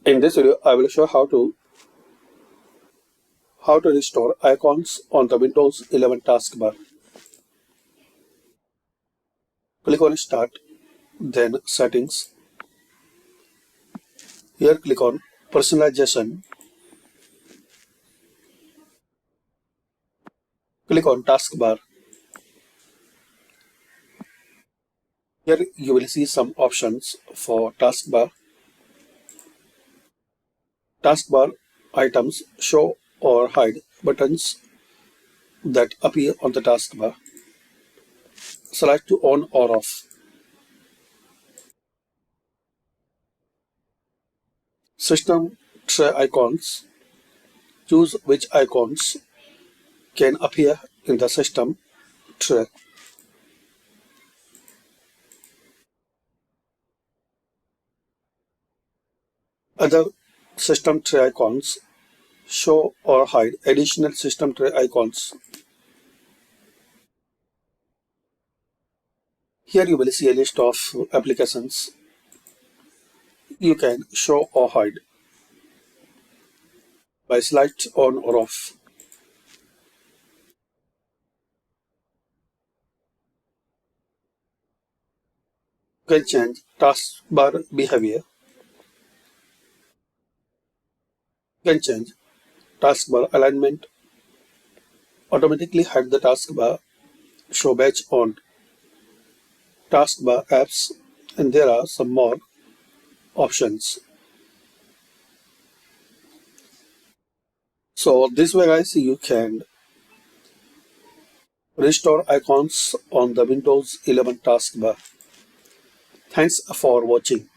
In this video, I will show how to restore icons on the Windows 11 taskbar. Click on Start, then Settings. Here click on Personalization. Click on Taskbar. Here you will see some options for taskbar. Taskbar items show or hide buttons that appear on the taskbar. Select to on or off. System tray icons. Choose which icons can appear in the system tray. Other system tray icons show or hide additional system tray icons. Here you will see a list of applications you can show or hide by select on or off. You can change taskbar behavior. You can change taskbar alignment. Automatically hide the taskbar show badge on taskbar apps, and there are some more options. So this way guys, you can restore icons on the Windows 11 taskbar. Thanks for watching.